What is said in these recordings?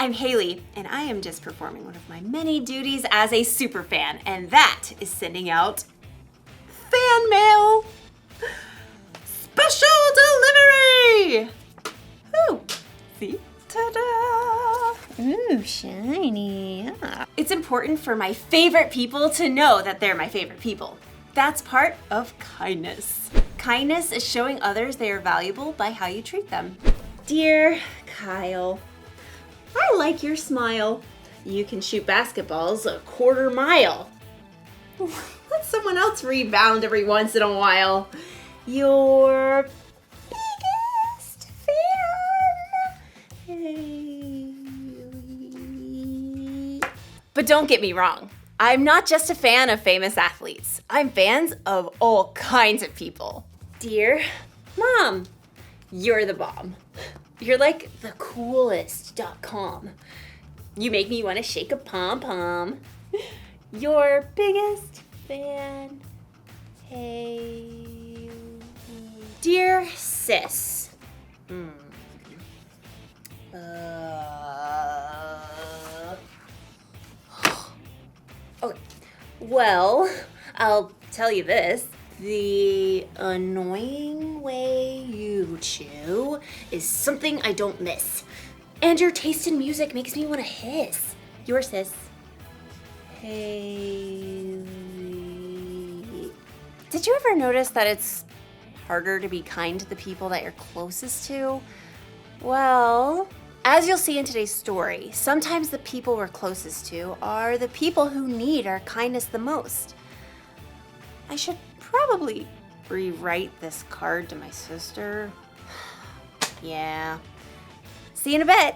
I'm Haley, and I am just performing one of my many duties as a super fan, and that is sending out fan mail. Special delivery! Ooh, see? Ta-da! Ooh, shiny. Yeah. It's important for my favorite people to know that they're my favorite people. That's part of kindness. Kindness is showing others they are valuable by how you treat them. Dear Kyle, I like your smile. You can shoot basketballs a quarter mile. Let someone else rebound every once in a while. Your biggest fan. But don't get me wrong. I'm not just a fan of famous athletes. I'm fans of all kinds of people. Dear Mom, you're the bomb. You're like the coolest.com. You make me want to shake a pom-pom. Your biggest fan, hey. Dear sis. Okay. Well, I'll tell you this. The annoying way you chew is something I don't miss. And your taste in music makes me want to hiss. Your sis. Hey. Did you ever notice that it's harder to be kind to the people that you're closest to? Well, as you'll see in today's story, sometimes the people we're closest to are the people who need our kindness the most. I should probably rewrite this card to my sister. Yeah. See you in a bit.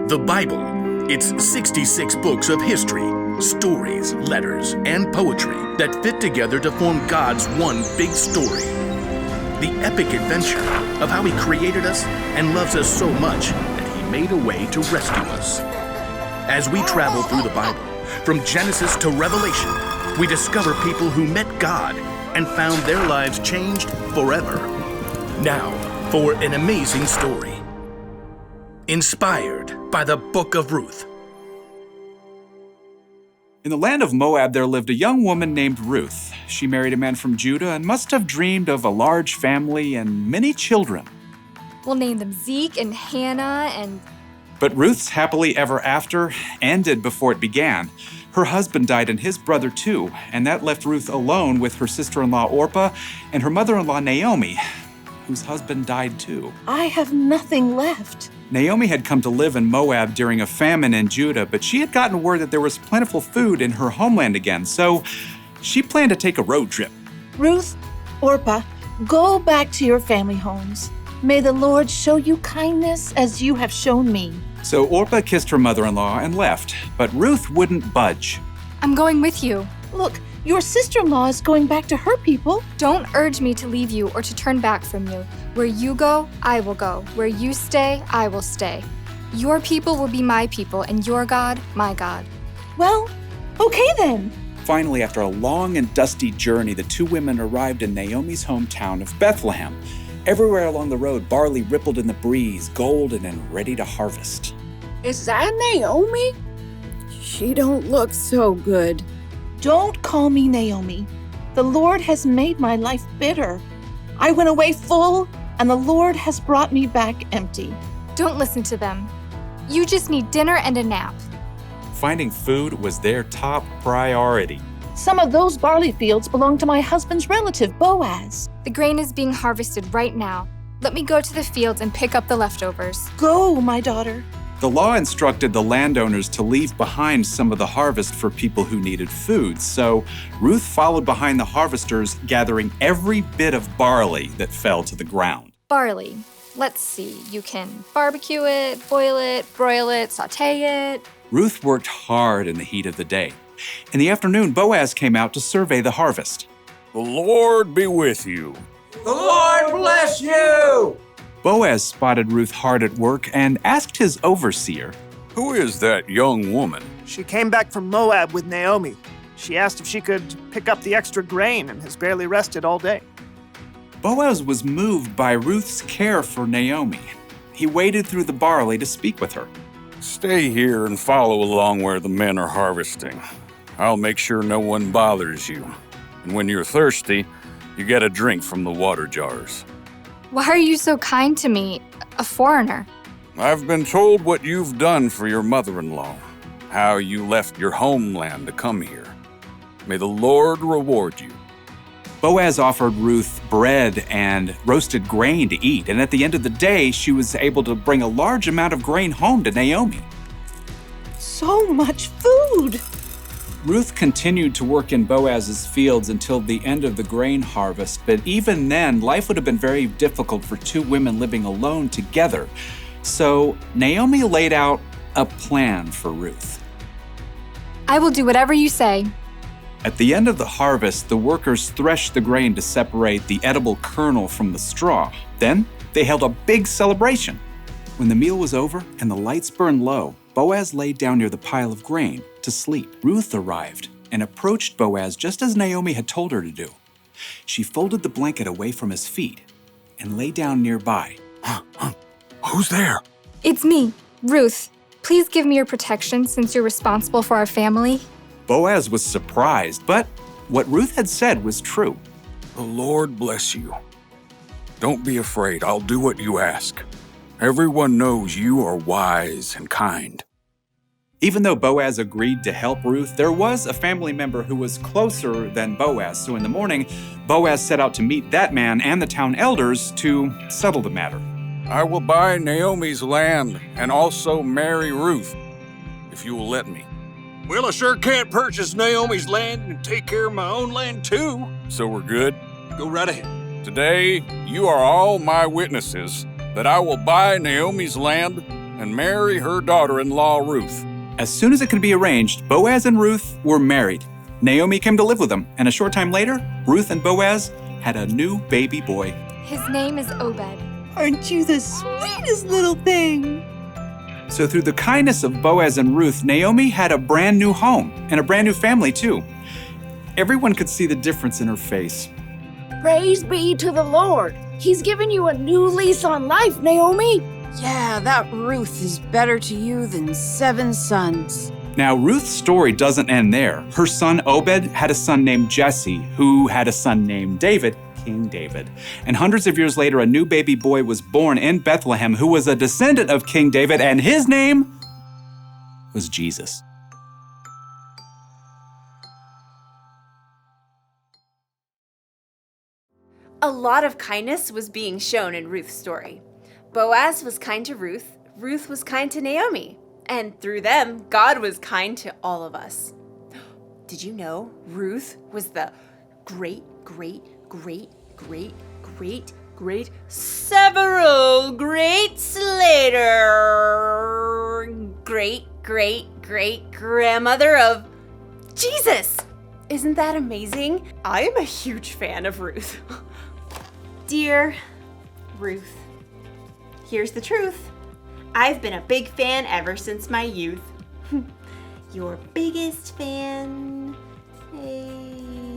The Bible. It's 66 books of history, stories, letters, and poetry that fit together to form God's one big story. The epic adventure of how He created us and loves us so much that He made a way to rescue us. As we travel through the Bible, from Genesis to Revelation, we discover people who met God and found their lives changed forever. Now, for an amazing story. Inspired by the Book of Ruth. In the land of Moab, there lived a young woman named Ruth. She married a man from Judah and must have dreamed of a large family and many children. We'll name them Zeke and Hannah and... But Ruth's happily ever after ended before it began. Her husband died and his brother too, and that left Ruth alone with her sister-in-law Orpah and her mother-in-law Naomi, whose husband died too. I have nothing left. Naomi had come to live in Moab during a famine in Judah, but she had gotten word that there was plentiful food in her homeland again, so she planned to take a road trip. Ruth, Orpah, go back to your family homes. May the Lord show you kindness as you have shown me. So Orpah kissed her mother-in-law and left, but Ruth wouldn't budge. I'm going with you. Look, your sister-in-law is going back to her people. Don't urge me to leave you or to turn back from you. Where you go, I will go. Where you stay, I will stay. Your people will be my people, and your God, my God. Well, okay then. Finally, after a long and dusty journey, the two women arrived in Naomi's hometown of Bethlehem. Everywhere along the road, barley rippled in the breeze, golden and ready to harvest. Is that Naomi? She don't look so good. Don't call me Naomi. The Lord has made my life bitter. I went away full, and the Lord has brought me back empty. Don't listen to them. You just need dinner and a nap. Finding food was their top priority. Some of those barley fields belong to my husband's relative, Boaz. The grain is being harvested right now. Let me go to the fields and pick up the leftovers. Go, my daughter. The law instructed the landowners to leave behind some of the harvest for people who needed food, so Ruth followed behind the harvesters, gathering every bit of barley that fell to the ground. Barley. Let's see. You can barbecue it, boil it, broil it, sauté it. Ruth worked hard in the heat of the day. In the afternoon, Boaz came out to survey the harvest. The Lord be with you. The Lord bless you! Boaz spotted Ruth hard at work and asked his overseer, Who is that young woman? She came back from Moab with Naomi. She asked if she could pick up the extra grain and has barely rested all day. Boaz was moved by Ruth's care for Naomi. he waded through the barley to speak with her. Stay here and follow along where the men are harvesting. I'll make sure no one bothers you. And when you're thirsty, you get a drink from the water jars. Why are you so kind to me, a foreigner? I've been told what you've done for your mother-in-law, how you left your homeland to come here. May the Lord reward you. Boaz offered Ruth bread and roasted grain to eat, and at the end of the day, she was able to bring a large amount of grain home to Naomi. So much food! Ruth continued to work in Boaz's fields until the end of the grain harvest, but even then, life would have been very difficult for two women living alone together. So Naomi laid out a plan for Ruth. I will do whatever you say. At the end of the harvest, the workers threshed the grain to separate the edible kernel from the straw. Then they held a big celebration. When the meal was over and the lights burned low, Boaz laid down near the pile of grain to sleep. Ruth arrived and approached Boaz just as Naomi had told her to do. She folded the blanket away from his feet and lay down nearby. Who's there? It's me, Ruth. Please give me your protection since you're responsible for our family. Boaz was surprised, but what Ruth had said was true. The Lord bless you. Don't be afraid. I'll do what you ask. Everyone knows you are wise and kind. Even though Boaz agreed to help Ruth, there was a family member who was closer than Boaz. So in the morning, Boaz set out to meet that man and the town elders to settle the matter. I will buy Naomi's land and also marry Ruth, if you will let me. Well, I sure can't purchase Naomi's land and take care of my own land too. So we're good? Go right ahead. Today, you are all my witnesses that I will buy Naomi's land and marry her daughter-in-law, Ruth. As soon as it could be arranged, Boaz and Ruth were married. Naomi came to live with them, and a short time later, Ruth and Boaz had a new baby boy. His name is Obed. Aren't you the sweetest little thing? So through the kindness of Boaz and Ruth, Naomi had a brand new home and a brand new family too. Everyone could see the difference in her face. Praise be to the Lord. He's given you a new lease on life, Naomi. Yeah, that Ruth is better to you than 7 sons. Now, Ruth's story doesn't end there. Her son Obed had a son named Jesse, who had a son named David, King David. And hundreds of years later, a new baby boy was born in Bethlehem who was a descendant of King David, and his name was Jesus. A lot of kindness was being shown in Ruth's story. Boaz was kind to Ruth, Ruth was kind to Naomi, and through them, God was kind to all of us. Did you know Ruth was the several greats later great grandmother of Jesus? Isn't that amazing? I am a huge fan of Ruth. Dear Ruth, here's the truth. I've been a big fan ever since my youth. Your biggest fan, Haley.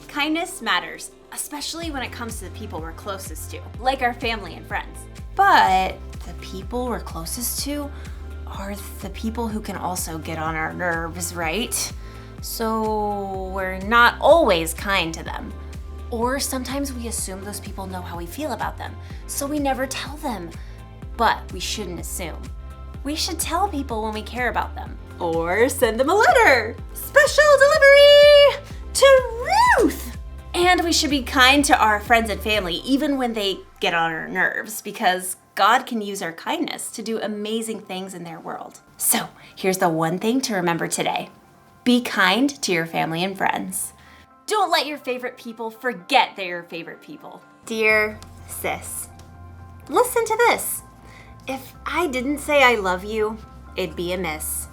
Kindness matters, especially when it comes to the people we're closest to, like our family and friends. But the people we're closest to are the people who can also get on our nerves, right? So we're not always kind to them. Or sometimes we assume those people know how we feel about them, so we never tell them. But we shouldn't assume. We should tell people when we care about them. Or send them a letter. Special delivery to Ruth! And we should be kind to our friends and family, even when they get on our nerves, because God can use our kindness to do amazing things in their world. So here's the one thing to remember today. Be kind to your family and friends. Don't let your favorite people forget they're your favorite people. Dear sis, listen to this. If I didn't say I love you, it'd be amiss.